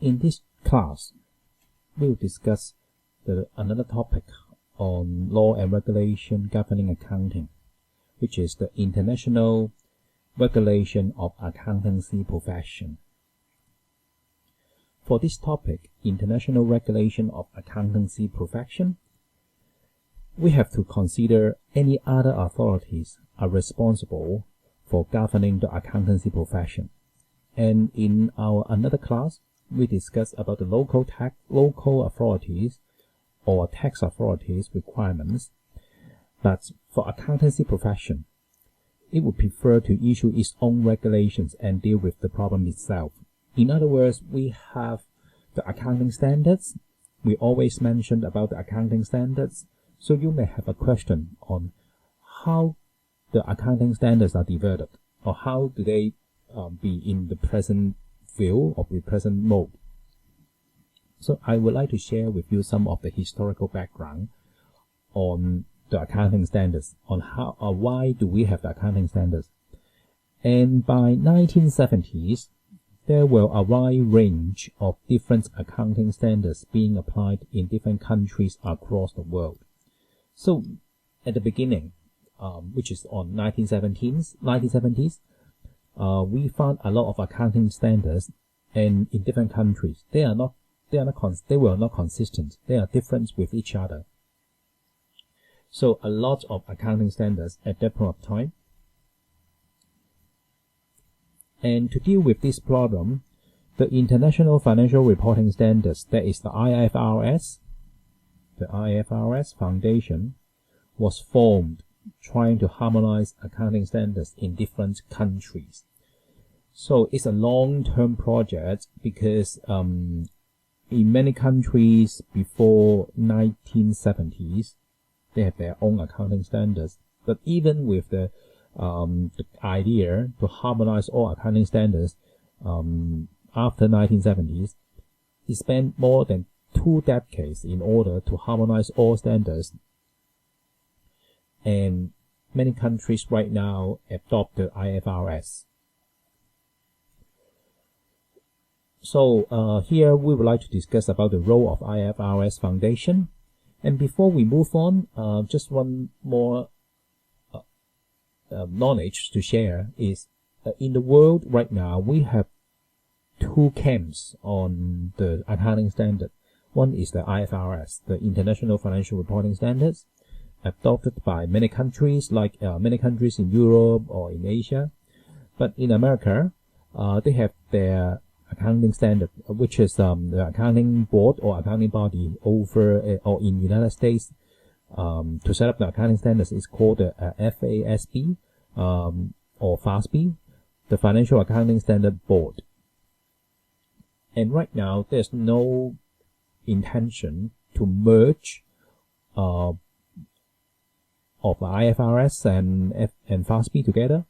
In this class, we will discuss another topic on law and regulation governing accounting, which is the international regulation of accountancy profession. For this topic, international regulation of accountancy profession, we have to consider any other authorities are responsible for governing the accountancy profession. And in our another class, we discuss about the local authorities or tax authorities requirements. But for accountancy profession, it would prefer to issue its own regulations and deal with the problem itself. In other words, we have the accounting standards. We always mention about the accounting standards. So you may have a question on how the accounting standards are developed, or how do they be in the present view or the present mode. So I would like to share with you some of the historical background on the accounting standards, on how or why do we have the accounting standards. And by 1970s, there were a wide range of different accounting standards being applied in different countries across the world. So at the beginning, which is on 1970s, we found a lot of accounting standards, and in different countries, they were not consistent. They are different with each other. So a lot of accounting standards at that point of time. And to deal with this problem, the International Financial Reporting Standards, that is the IFRS Foundation, was formed trying to harmonize accounting standards in different countries. So it's a long-term project because in many countries before 1970s, they have their own accounting standards. But even with the idea to harmonize all accounting standards after 1970s, it spent more than 2 decades in order to harmonize all standards. And many countries right now adopt the IFRS. So here we would like to discuss about the role of IFRS Foundation. And before we move on, just one more knowledge to share is in the world right now, we have 2 camps on the accounting standard. One is the IFRS, the International Financial Reporting Standards, adopted by many countries, like many countries in Europe or in Asia. But in America, they have their accounting standard, which is the accounting board or accounting body over, or in United States, to set up the accounting standards is called the FASB or FASB, the Financial Accounting Standard Board. And right now, there's no intention to merge of IFRS and FASB together.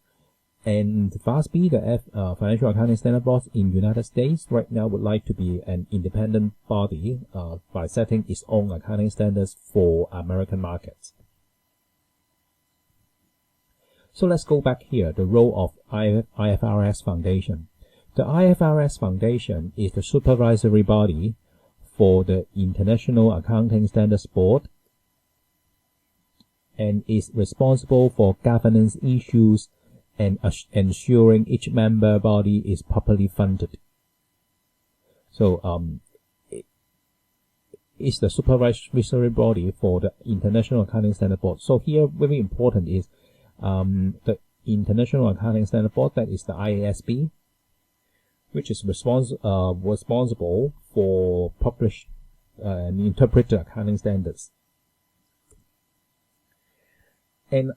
And FASB, the Financial Accounting Standard Board in United States, right now would like to be an independent body by setting its own accounting standards for American markets. So let's go back here, the role of IFRS Foundation. The IFRS Foundation is the supervisory body for the International Accounting Standards Board and is responsible for governance issues and ensuring each member body is properly funded. So it's the supervisory body for the International Accounting Standard Board. So here, very important is the International Accounting Standard Board, that is the IASB, which is responsible for publish and interpret the accounting standards. And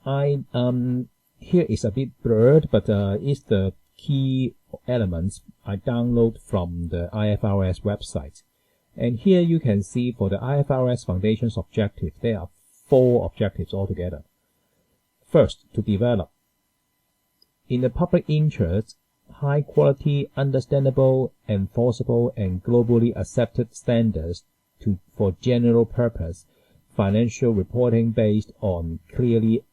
here is a bit blurred, but it's the key elements I download from the IFRS website. And here you can see for the IFRS Foundation's objective, there are 4 objectives altogether. First, to develop, in the public interest, high quality, understandable, enforceable, and globally accepted standards for general purpose financial reporting based on clearly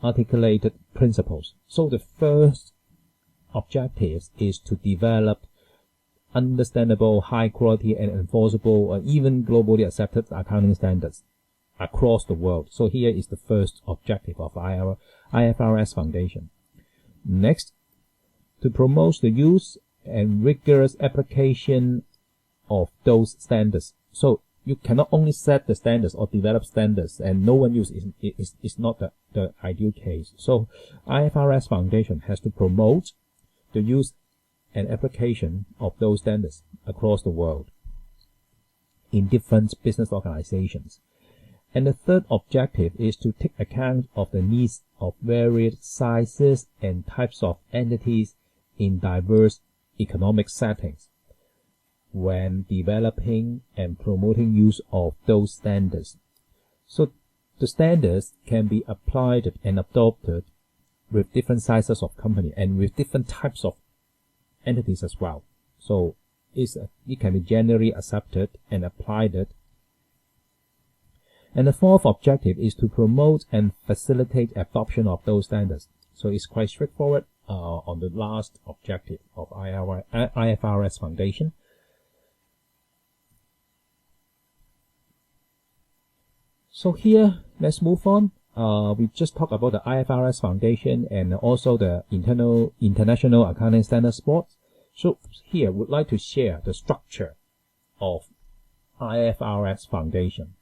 articulated principles. So the first objective is to develop understandable, high quality and enforceable or even globally accepted accounting standards across the world. So here is the first objective of our IFRS Foundation. Next, to promote the use and rigorous application of those standards. So you cannot only set the standards or develop standards and no one uses it is not the ideal case. So IFRS Foundation has to promote the use and application of those standards across the world in different business organizations. And the third objective is to take account of the needs of various sizes and types of entities in diverse economic settings when developing and promoting use of those standards. So the standards can be applied and adopted with different sizes of company and with different types of entities as well. So it can be generally accepted and applied. And the fourth objective is to promote and facilitate adoption of those standards. So it's quite straightforward on the last objective of IFRS Foundation. So here, let's move on. We just talked about the IFRS Foundation and also the International Accounting Standards Board. So here, we'd like to share the structure of IFRS Foundation.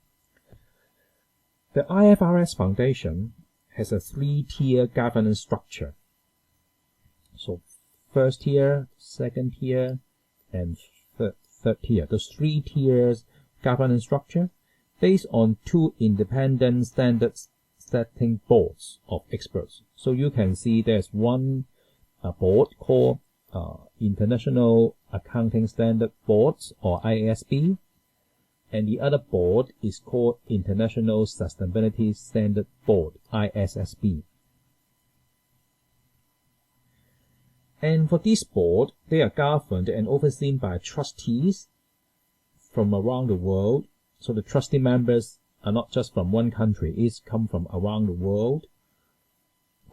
The IFRS Foundation has a 3-tier governance structure. So first tier, second tier, and third tier. Those 3 tiers governance structure based on 2 independent standards setting boards of experts. So you can see there's one board called International Accounting Standard Boards or IASB, and the other board is called International Sustainability Standard Board, ISSB. And for this board, they are governed and overseen by trustees from around the world. So the trustee members are not just from one country, it's come from around the world,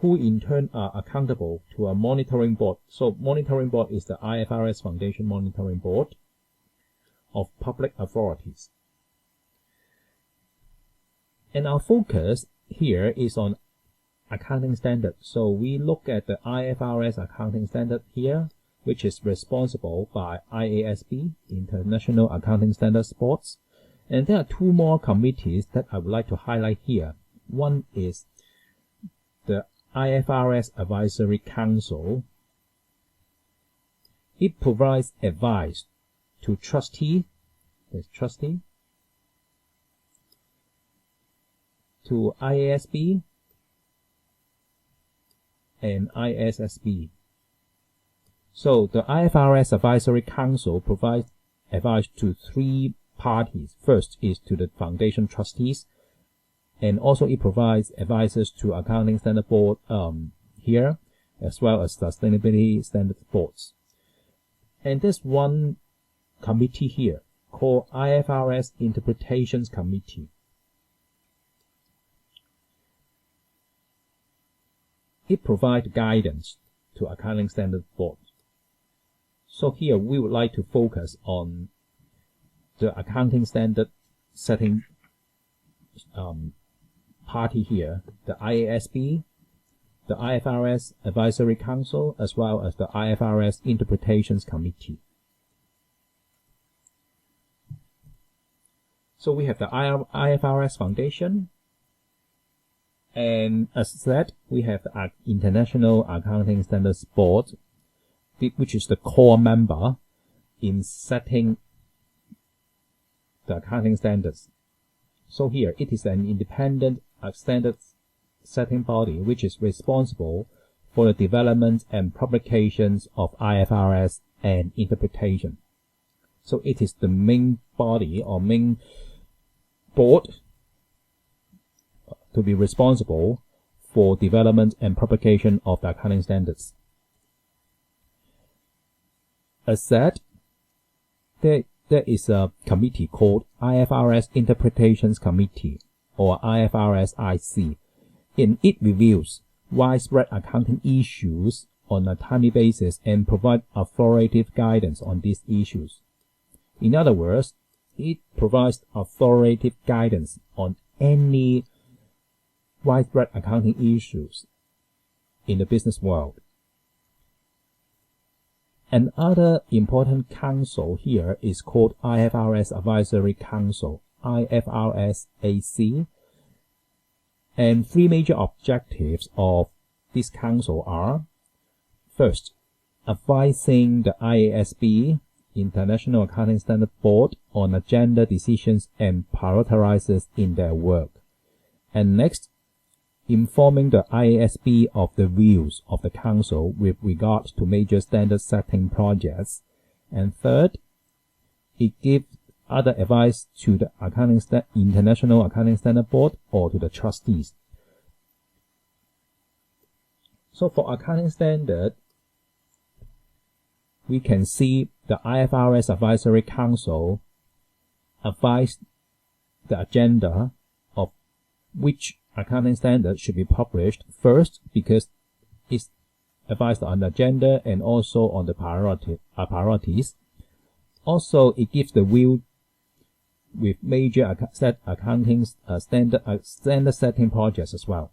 who in turn are accountable to a monitoring board. So monitoring board is the IFRS Foundation Monitoring Board of public authorities. And our focus here is on accounting standard. So we look at the IFRS accounting standard here, which is responsible by IASB, International Accounting Standards Boards. And there are 2 more committees that I would like to highlight here. One is the IFRS Advisory Council. It provides advice to trustee, to IASB and ISSB. So the IFRS Advisory Council provides advice to 3 parties. First is to the foundation trustees, and also it provides advices to Accounting Standard Board here, as well as Sustainability Standard Boards. And there's one committee here called IFRS Interpretations Committee. It provides guidance to Accounting Standard Board. So here we would like to focus on the accounting standard setting party here, the IASB, the IFRS Advisory Council, as well as the IFRS Interpretations Committee. So we have the IFRS Foundation, and as said, we have the International Accounting Standards Board, which is the core member in setting the accounting standards. So here, it is an independent standards setting body which is responsible for the development and publications of IFRS and interpretation. So it is the main body or main board to be responsible for development and publication of the accounting standards. As said, there is a committee called IFRS Interpretations Committee, or IFRS-IC. And it reviews widespread accounting issues on a timely basis and provide authoritative guidance on these issues. In other words, it provides authoritative guidance on any widespread accounting issues in the business world. Another important council here is called IFRS Advisory Council, IFRS AC. And three major objectives of this council are: first, advising the IASB, International Accounting Standard Board, on agenda decisions and prioritizes in their work. And next, informing the IASB of the views of the council with regard to major standard setting projects. And third, it gives other advice to the International Accounting Standard Board or to the trustees. So for accounting standard, we can see the IFRS Advisory Council advised the agenda of which accounting standard should be published first, because it's advised on the agenda and also on the priorities. Also, it gives the view with major accounting standard setting projects as well.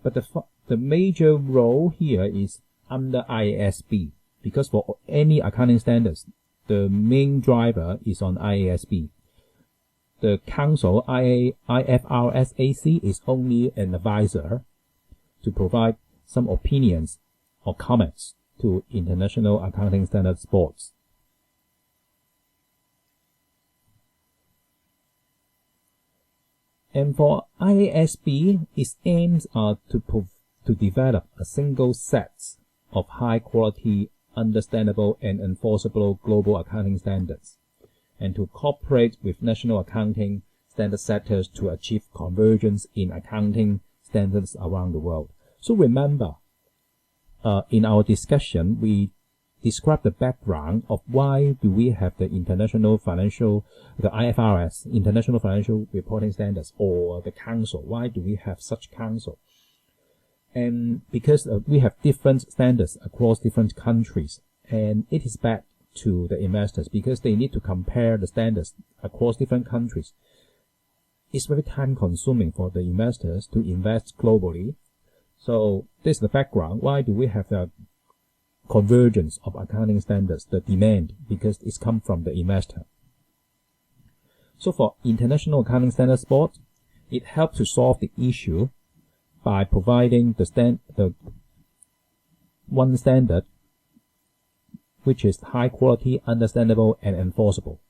But the major role here is under IASB, because for any accounting standards, the main driver is on IASB. The council, IFRS AC, is only an advisor to provide some opinions or comments to International Accounting Standards Boards. And for IASB, its aims are to develop a single set of high-quality, understandable, and enforceable global accounting standards, and to cooperate with national accounting standard setters to achieve convergence in accounting standards around the world. So remember, in our discussion, we described the background of why do we have the the IFRS, International Financial Reporting Standards, or the Council. Why do we have such council? And because we have different standards across different countries, and it is bad to the investors because they need to compare the standards across different countries. It's very time consuming for the investors to invest globally. So this is the background. Why do we have the convergence of accounting standards, the demand? Because it's come from the investor. So for International Accounting Standards Board, it helps to solve the issue by providing the one standard which is high quality, understandable, and enforceable.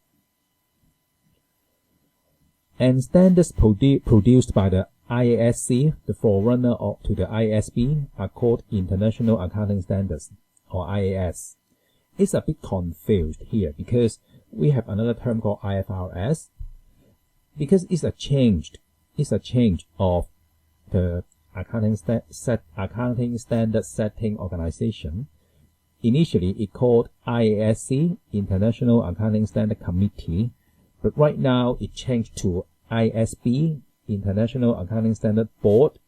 And standards produced by the IASC, the forerunner to the IASB, are called International Accounting Standards, or IAS. It's a bit confused here because we have another term called IFRS, because it's a change of the accounting standard setting organization. Initially, it called IASC, International Accounting Standard Committee, but right now it changed to IASB, International Accounting Standard Board.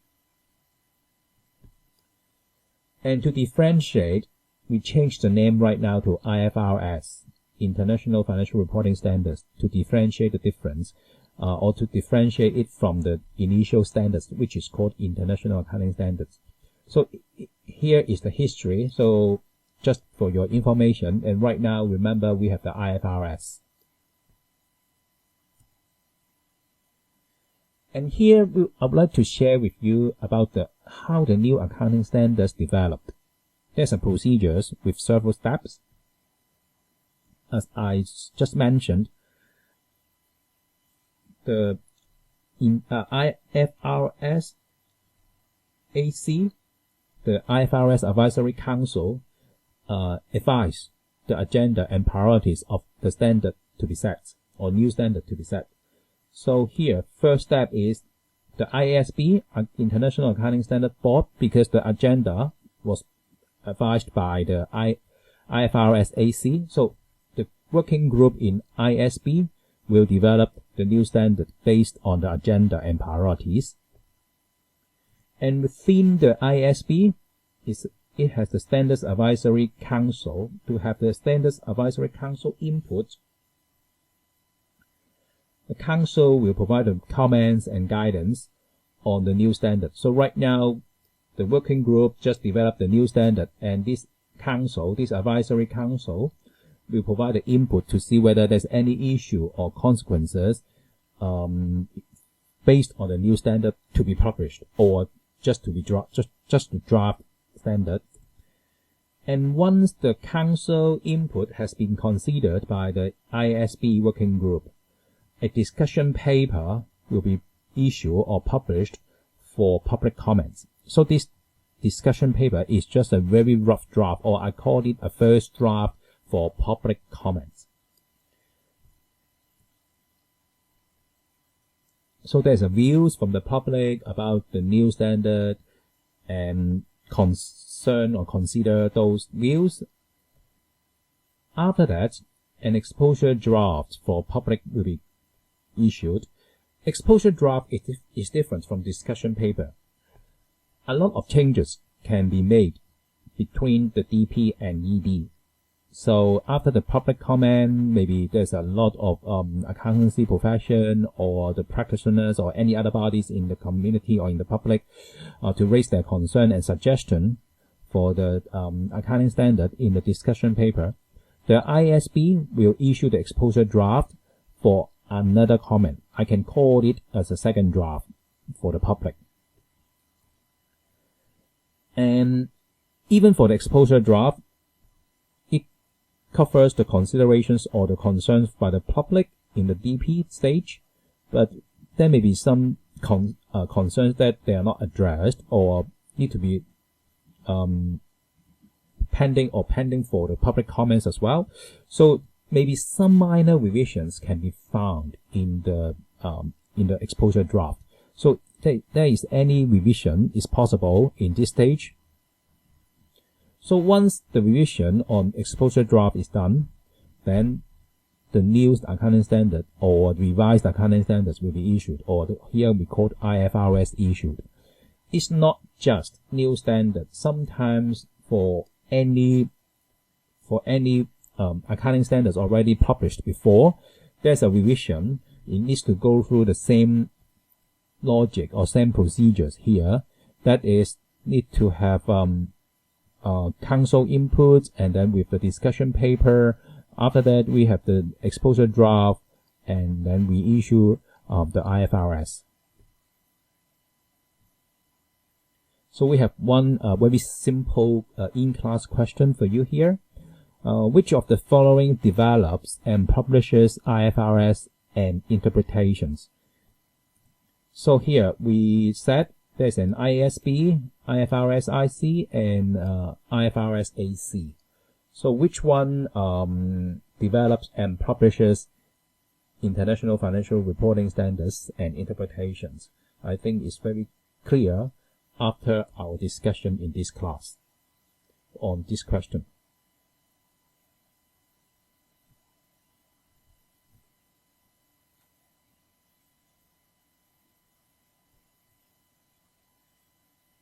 And to differentiate, we changed the name right now to IFRS, International Financial Reporting Standards, to differentiate the difference, or to differentiate it from the initial standards, which is called International Accounting Standards. So here is the history. So just for your information, and right now, remember, we have the IFRS. And here, I would like to share with you about how the new accounting standards developed. There's a procedures with several steps. As I just mentioned, the IFRS AC, the IFRS Advisory Council, advise the agenda and priorities of the standard to be set, or new standard to be set. So here, first step is the IASB, International Accounting Standard Board, because the agenda was advised by the IFRS AC. So the working group in IASB will develop the new standard based on the agenda and priorities. And within the IASB, is it has the Standards Advisory Council. To have the Standards Advisory Council input, the Council will provide the comments and guidance on the new standard. So right now, the working group just developed the new standard, and this council, this Advisory Council, will provide the input to see whether there's any issue or consequences based on the new standard to be published, or just to be just to draft standard. And once the council input has been considered by the ISB working group, a discussion paper will be issued or published for public comments. So this discussion paper is just a very rough draft, or I call it a first draft for public comments. So there's a views from the public about the new standard and concern or consider those views. After that, an exposure draft for public will be issued. Exposure draft is different from discussion paper. A lot of changes can be made between the DP and ED. So after the public comment, maybe there's a lot of accountancy profession or the practitioners or any other bodies in the community or in the public to raise their concern and suggestion for the accounting standard in the discussion paper. The ISB will issue the exposure draft for another comment. I can call it as a second draft for the public. And even for the exposure draft, it covers the considerations or the concerns by the public in the DP stage, but there may be some concerns that they are not addressed or need to be pending for the public comments as well. So maybe some minor revisions can be found in the exposure draft. So there is any revision is possible in this stage. So once the revision on exposure draft is done, then the new accounting standard or revised accounting standards will be issued, or here we call IFRS issued. It's not just new standard. Sometimes for any accounting standards already published before, there's a revision. It needs to go through the same logic or same procedures here. That is, need to have council input, and then with the discussion paper. After that, we have the exposure draft, and then we issue the IFRS. So we have one very simple in-class question for you here. Which of the following develops and publishes IFRS and interpretations? So here we said there's an ISB, IFRS IC, and IFRS AC. So which one develops and publishes international financial reporting standards and interpretations? I think it's very clear after our discussion in this class on this question.